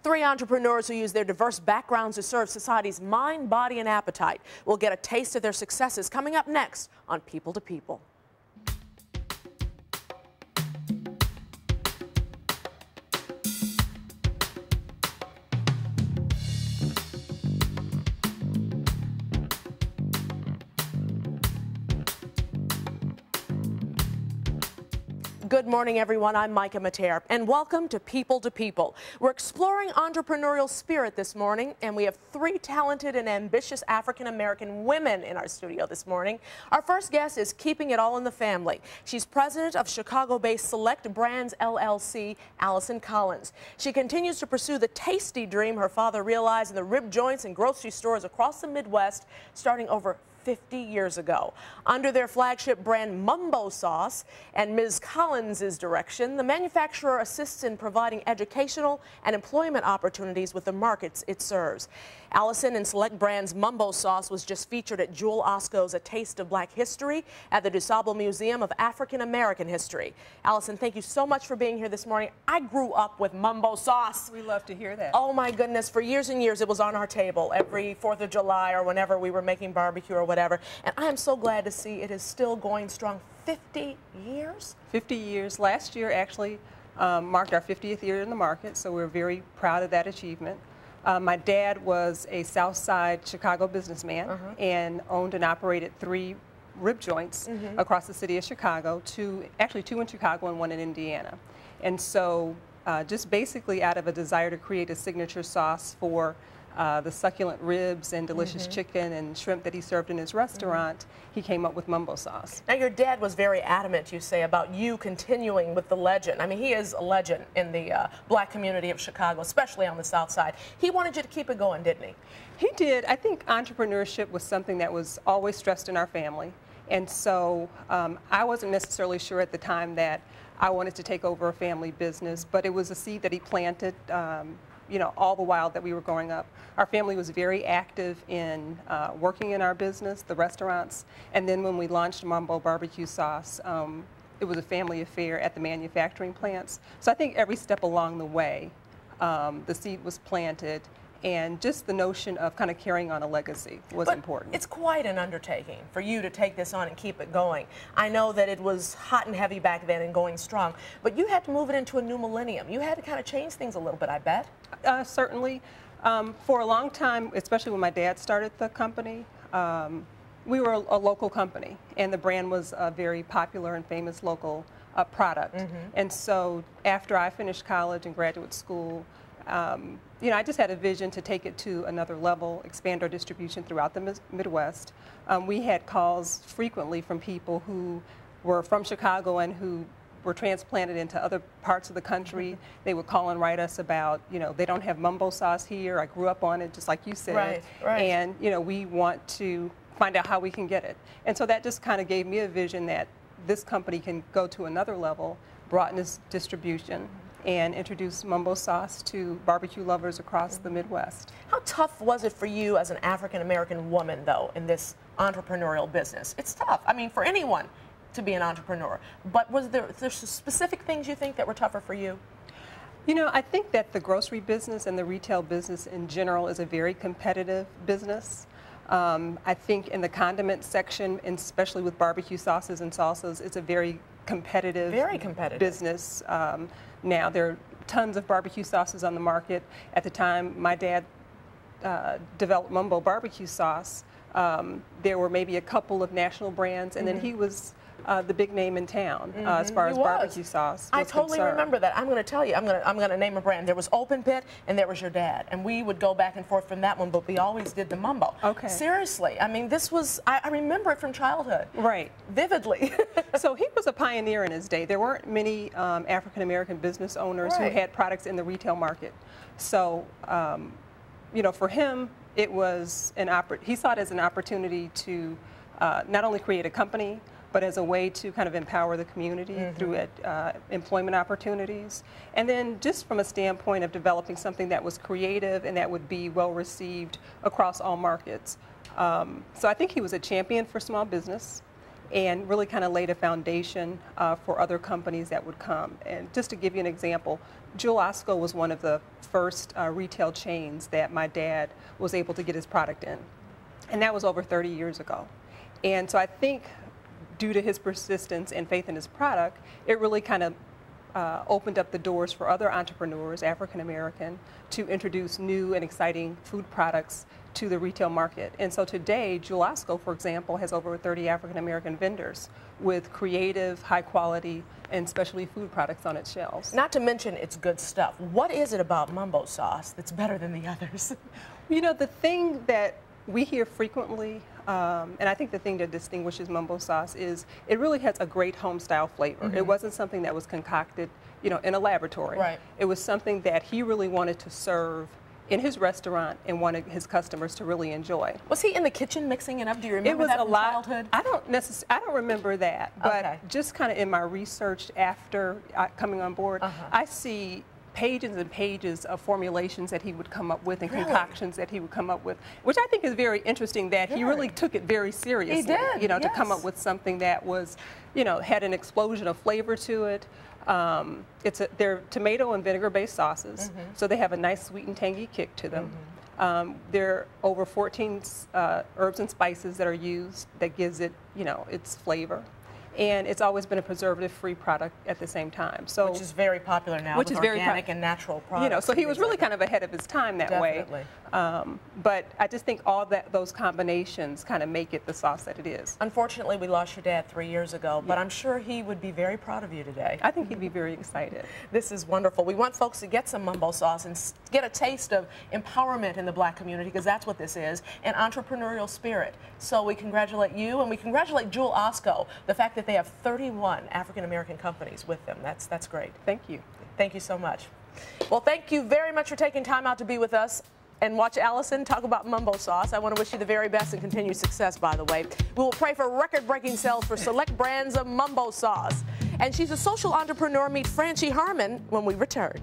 Three entrepreneurs who use their diverse backgrounds to serve society's mind, body, and appetite. We'll get a taste of their successes coming up next on People to People. Good morning, everyone. I'm Micah Mater, and welcome to People. We're exploring entrepreneurial spirit this morning, and we have three talented and ambitious African-American women in our studio this morning. Our first guest is keeping it all in the family. She's president of Chicago-based Select Brands LLC, Allison Collins. She continues to pursue the tasty dream her father realized in the rib joints and grocery stores across the Midwest, starting over 50 years ago. Under their flagship brand Mumbo Sauce and Ms. Collins' direction, the manufacturer assists in providing educational and employment opportunities with the markets it serves. Allison and Select Brands Mumbo Sauce was just featured at Jewel Osco's A Taste of Black History at the DuSable Museum of African American History. Allison, thank you so much for being here this morning. I grew up with Mumbo Sauce. We love to hear that. Oh my goodness, for years and years it was on our table every 4th of July or whenever we were making barbecue or whatever. And I am so glad to see it is still going strong. 50 years? 50 years. Last year actually marked our 50th year in the market, so we're very proud of that achievement. My dad was a South Side Chicago businessman and owned and operated 3 rib joints across the city of Chicago, actually two in Chicago and 1 in Indiana. And so just basically out of a desire to create a signature sauce for the succulent ribs and delicious chicken and shrimp that he served in his restaurant, he came up with Mumbo Sauce. Now, your dad was very adamant, you say, about you continuing with the legend. I mean, he is a legend in the black community of Chicago, especially on the South Side. He wanted you to keep it going, didn't he? He did. I think entrepreneurship was something that was always stressed in our family. And so I wasn't necessarily sure at the time that I wanted to take over a family business, but it was a seed that he planted you know, all the while that we were growing up. Our family was very active in working in our business, the restaurants, and then when we launched Mumbo BBQ Sauce, it was a family affair at the manufacturing plants. So I think every step along the way, the seed was planted, and just the notion of kind of carrying on a legacy was important. It's quite an undertaking for you to take this on and keep it going. I know that it was hot and heavy back then and going strong, but you had to move it into a new millennium. You had to kind of change things a little bit, I bet. Certainly. For a long time, especially when my dad started the company, we were a local company, and the brand was a very popular and famous local product. And so after I finished college and graduate school, you know, I just had a vision to take it to another level, expand our distribution throughout the Midwest. We had calls frequently from people who were from Chicago and who were transplanted into other parts of the country. They would call and write us about, you know, they don't have Mumbo Sauce here. I grew up on it, just like you said. Right. And, you know, we want to find out how we can get it. And so that just kind of gave me a vision that this company can go to another level, broaden its distribution, and introduce Mumbo Sauce to barbecue lovers across the Midwest. How tough was it for you as an African-American woman, though, in this entrepreneurial business? It's tough. I mean, for anyone to be an entrepreneur. But was there specific things you think that were tougher for you? You know, I think that the grocery business and the retail business in general is a very competitive business. I think in the condiment section, and especially with barbecue sauces and salsas, it's a very competitive business. Now there are tons of barbecue sauces on the market. At the time my dad developed Mumbo BBQ Sauce, there were maybe a couple of national brands, and then he was the big name in town as far as barbecue sauce was I totally concerned. remember that. I'm going to tell you, I'm going to name a brand. There was Open Pit and there was your dad, and we would go back and forth from that one, but we always did the Mumbo. Okay. Seriously, I mean, this was, I remember it from childhood. Right. Vividly. So he was a pioneer in his day. There weren't many African-American business owners who had products in the retail market. So, you know, for him, it was he saw it as an opportunity to not only create a company, but as a way to kind of empower the community through employment opportunities. And then just from a standpoint of developing something that was creative and that would be well received across all markets. So I think he was a champion for small business. and really kind of laid a foundation for other companies that would come. And just to give you an example, Jewel Osco was one of the first retail chains that my dad was able to get his product in. And that was over 30 years ago. And so I think due to his persistence and faith in his product, it really kind of opened up the doors for other entrepreneurs, African American, to introduce new and exciting food products to the retail market. And so today, Jewel Osco, for example, has over 30 African American vendors with creative, high quality, and specialty food products on its shelves. Not to mention it's good stuff. What is it about Mumbo sauce that's better than the others? You know, the thing that we hear frequently, and I think the thing that distinguishes Mumbo sauce is it really has a great home style flavor. Mm-hmm. It wasn't something that was concocted, you know, in a laboratory. Right. It was something that he really wanted to serve in his restaurant and wanted his customers to really enjoy. Was he in the kitchen mixing it up? Do you remember that from childhood? I don't remember that, but Okay. just kind of in my research after coming on board, I see pages and pages of formulations that he would come up with and Really? concoctions that he would come up with, which I think is very interesting that he really took it very seriously. He did, you know, to come yes. up with something that was, you know, had an explosion of flavor to it. They're tomato and vinegar-based sauces, so they have a nice sweet and tangy kick to them. There are over 14 herbs and spices that are used that gives it, you know, its flavor. And it's always been a preservative-free product at the same time. So, which is very popular now, which with is very organic and natural products. you know, so he was really kind of ahead of his time that Definitely. way. But I just think all those combinations kind of make it the sauce that it is. Unfortunately, we lost your dad 3 years ago, but I'm sure he would be very proud of you today. I think he'd be very excited. This is wonderful. We want folks to get some Mumbo sauce and get a taste of empowerment in the black community, because that's what this is, and entrepreneurial spirit. So we congratulate you, and we congratulate Jewel Osco, the fact that they have 31 African American companies with them. That's great. Thank you. Thank you so much. Well, thank you very much for taking time out to be with us and watch Allison talk about Mumbo sauce. I want to wish you the very best and continued success, by the way. We will pray for record-breaking sales for select brands of Mumbo sauce. And she's a social entrepreneur. Meet Francie Harmon when we return.